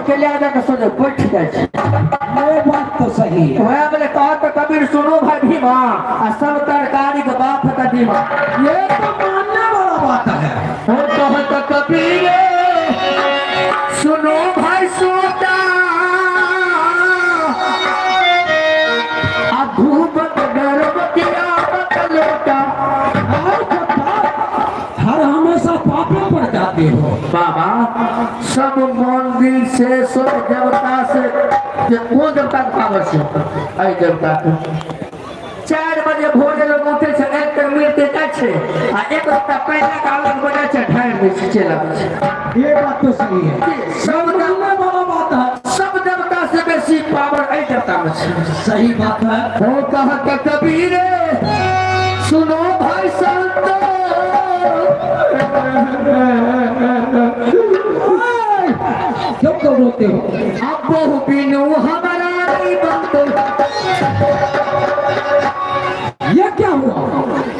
के ले आजा के सोचे बैठ गए। ये बात तो सही है। वह बोले कहा तो कबीर सुनो भाई भीमा आ सब तरकारी के बाप का दीमा। ये तो मानने वाला बात है। वो कहा तो कबीर सुनो भाई सोता आ धूप गर्भ किया लोटा। हर हमेशा पापे पड़ जाते हो बाबा सब मंदिर से सब देवता से वो देवता का पावर से आई देवता को 4 बजे भोर लोग उठे से एक कर मिलते छे आ एक रत्ता पहले का अलग बजा छे ढाई में चला। ये बात तो सही है। सब मानने वाला बात है। सब देवता से बेसी पावर आई देवता में छे। सही बात है। वो कहा कि कबीर सुनो भाई संतो क्यों रोते हो? अब बहु बिनु हमारा नहीं बनते। ये क्या हुआ?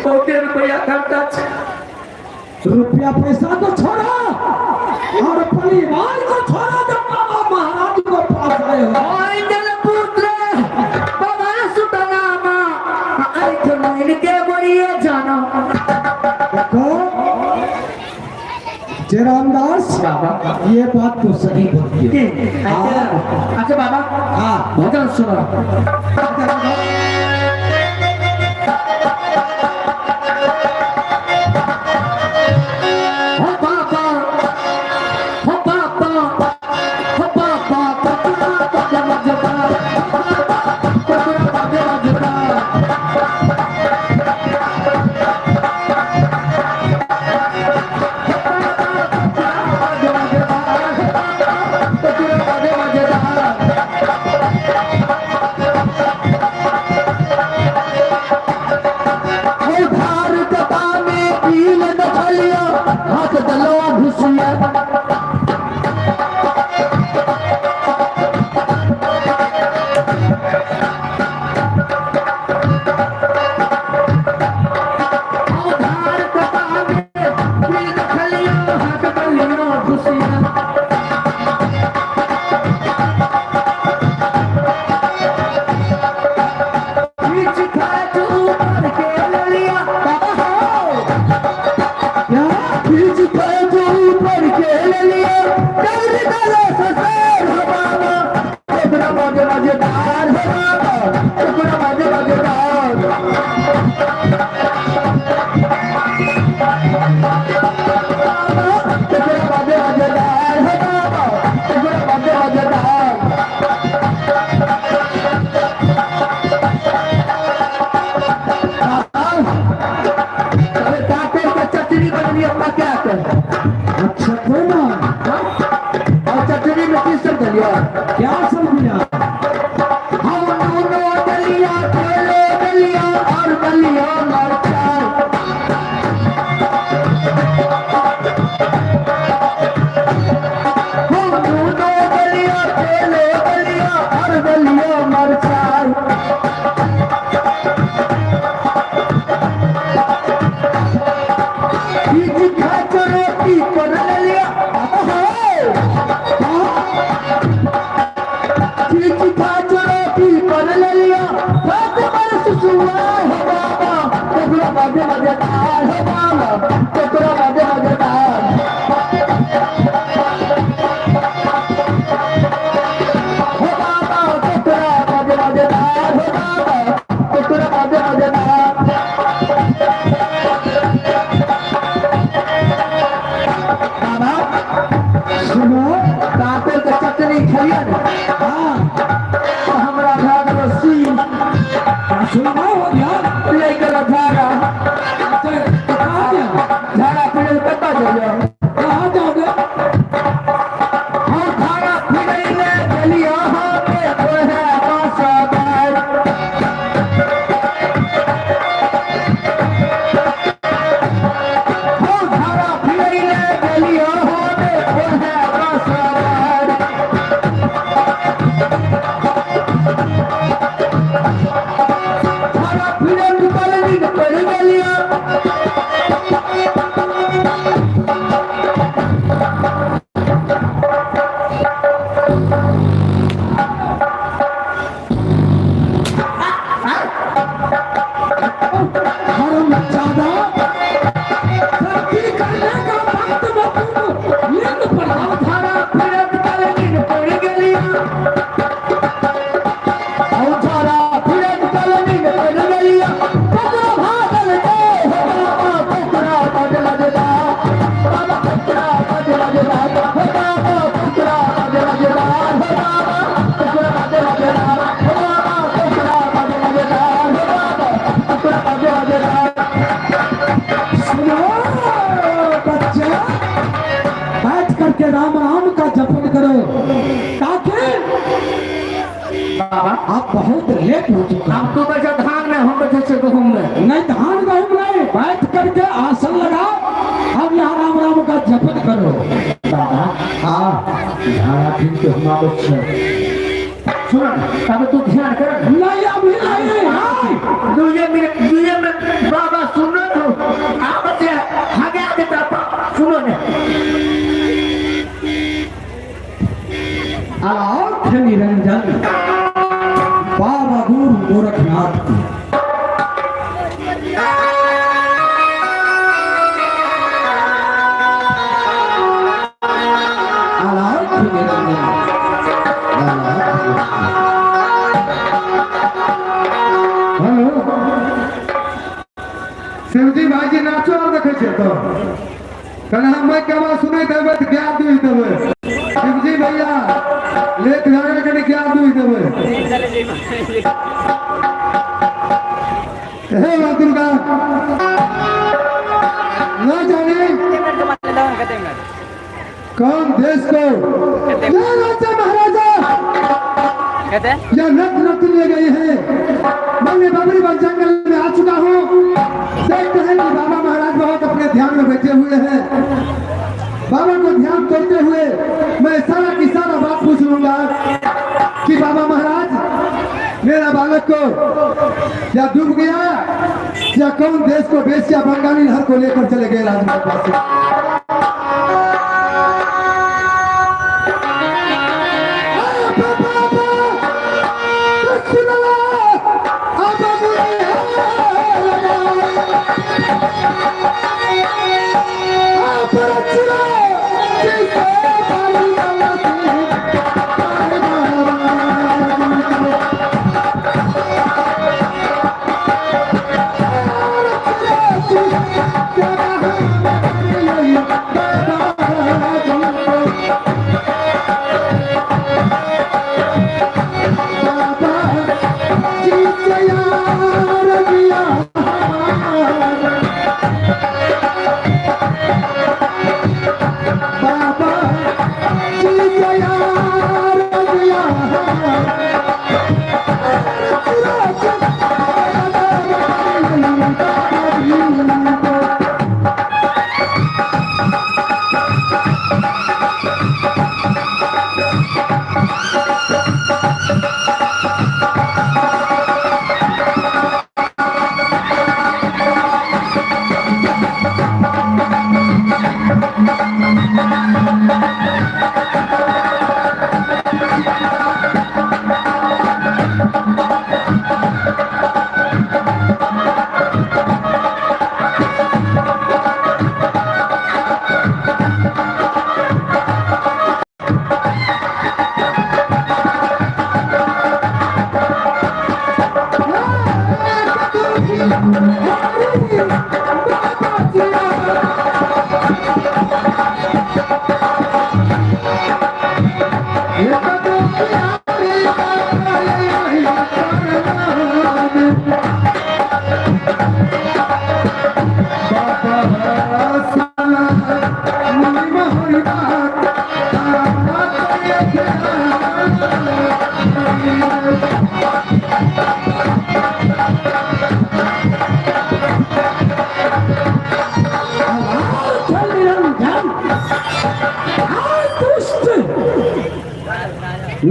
₹100 रुपया खर्चा। रुपया पैसा तो छोड़ा और परिवार को छोड़ा। जब बाबा महाराज को पास आए हो ओइंदल पुत्र बाबा सुतनामा आई तो नहीं के बड़िए जाना। देखो जयरामदास बाबा ये बात तो सही बोली है। अच्छा बाबा हाँ भजन सुनो। क्या समझिया? हम दोनों दलिया खेले दलिया और दलिया मरचा। हम दोनों दलिया खेले दलिया और दलिया मरचा। बीच खाचो रोटी पर लिया मजेदार है बाबा टुकड़ा मजेदार। हो बाबा टुकड़ा मजेदार हो बाबा टुकड़ा मजेदार। बाबा सुनो काटे के चटनी खइया ना। हाँ हमरा घर में सी सुनो हो ध्यान लेकर झाड़ा झाड़ा फिर कता जाओ। कहाँ जाओगे? हम झाड़ा फिर ले गलिया के तोहे पासा बैठ। हम झाड़ा फिर ले गलिया के तोहे पासा बैठ। हरमजादा, धरती करने का वक्त में तुम नींद पढ़ाओ धारा फिरत कल नींद पड़ गई और धारा फिरत कल नींद पड़ गई पकड़ा भागल दे बाबा पकड़ा बदला देदा बाबा पकड़ा बदला देदा बाबा पकड़ा बदला देदा बाबा पकड़ा बदला देदा बाबा पकड़ा बदला देदा बाबा पकड़ा बदला देदा। सुनो बच्चे, बैठ करके राम राम का जपन करो ताकि बाबा आप बहुत लेट हो चुका। हम तो बचा धान में हम बचे से गहूं में नहीं धान गहूं नहीं, बैठ करके आसन लगाओ, अब यहाँ राम राम का जपन करो। बाबा हाँ धारा फिर के हम बच्चे सुन अब तू ध्यान कर नहीं अभी नहीं, हाँ दुनिया में बाबा सुनो तो आप से आगे आगे तक सुनो ने आलाख निरंजन बाबा गुरु गोरखनाथ की आलाख निरंजन हेलो शिवजी भाईजी नाचो और देखे छे तो कने हम के आवाज सुनै देबे त ज्ञान दुई देबे शिवजी भैया लेट घरे कने ज्ञान दुई देबे हे मां दुर्गा ना जाने कौन देश को क्या राजा महाराजा या नत नत ले गई है। मैं बाबरी वन जंगल में आ चुका हूँ। देखते हैं कि बाबा महाराज बहुत अपने ध्यान में बैठे हुए हैं। बाबा को ध्यान करते हुए मैं सारा की सारा बात पूछ लूंगा कि बाबा महाराज मेरा बालक को या डूब गया या कौन देश को बेच या बंगाली नहर को लेकर चले गए राजमार्ग पास से।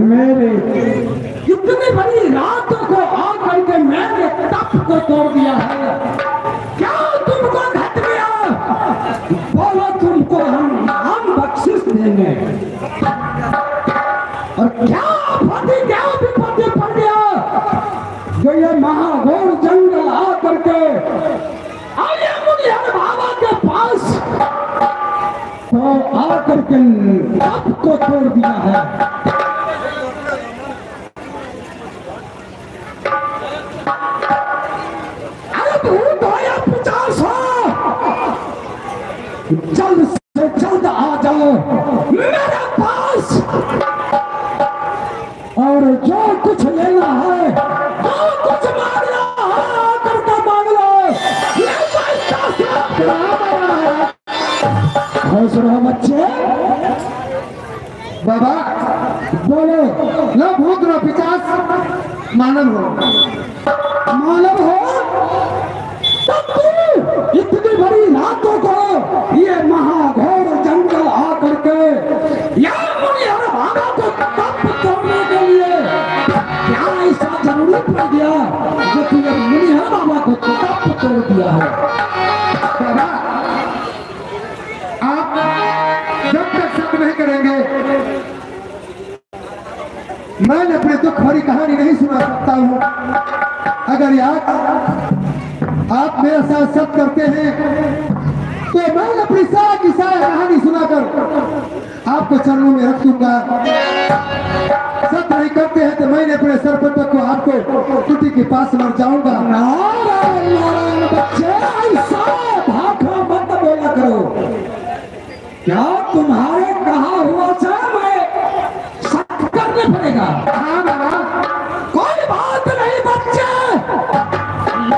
मेरे इतनी बड़ी रातों को आकर के मैंने तप को तोड़ दिया है। क्या तुमको घट गया? बोलो तुमको हम बख्शिश देंगे। और क्या विपत्ति पड़ गया जो ये महाघोर जंगल आ करके आए मुनिहर बाबा के पास तो आकर के तप को तोड़ दिया है। अरे भूत हो या पिशाच हो, जल्द से जल्द आ जाओ मेरे पास और जो कुछ लेना है, जो कुछ मांगना है आकर के मांग लो। ये खुश रहो बच्चे। बाबा बोलो न भूत न पिशाच मानव हो। मानव हो तब तू इतनी बड़ी रातों को ये महाघोर जंगल आकर के या मुनिहर बाबा को तप तोड़ने के लिए क्या ऐसा जरूरी पड़ गया जो तूने मुनिहर बाबा को तप तोड़ दिया है? बाबा आप जब तक शब्द नहीं करेंगे मैं अपने दुख भरी कहानी नहीं सुना सकता हूँ। अगर याद आप मेरे साथ सत्य करते हैं तो मैं अपनी सारा की सारी कहानी सुनाकर आपको चरणों में रख दूंगा। सत्य नहीं करते हैं तो मैंने अपने सर पर तक को आपको टूटी के पास मर जाऊंगा। नारायण नारायण बच्चे ऐसा भाखा मत बोला करो। क्या तुम्हारे कहा हुआ से मैं सत्य करने पड़ेगा? हाँ बाबा कोई बात नहीं बच्चे,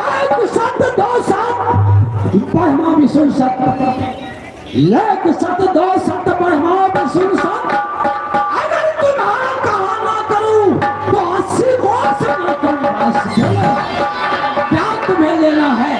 एक सत्य दो सत्य पढ़मा भी सुन सकता, एक सत्य दो सत्य पढ़मा भी सुन सकता। अगर तुम्हारा कहा ना करूं तो 80 वर्ष ना करूं। क्या तुम्हें लेना है?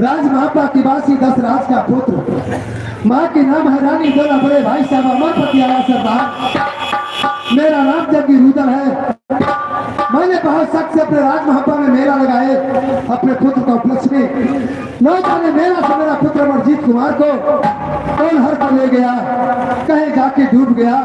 राज महापा की बासी 10 राज का पुत्र, माँ के नाम है रानी दोला, बड़े भाई साहब अमरपति आया सरदार। मेरा नाम जग्गी रुदल है। मैंने बहुत सख्त से अपने राज महापा में मेला लगाए अपने पुत्र का उपलक्ष्य में। न जाने मेला से मेरा पुत्र अमरजीत कुमार को कौन हर कर ले गया, कहीं जाके डूब गया।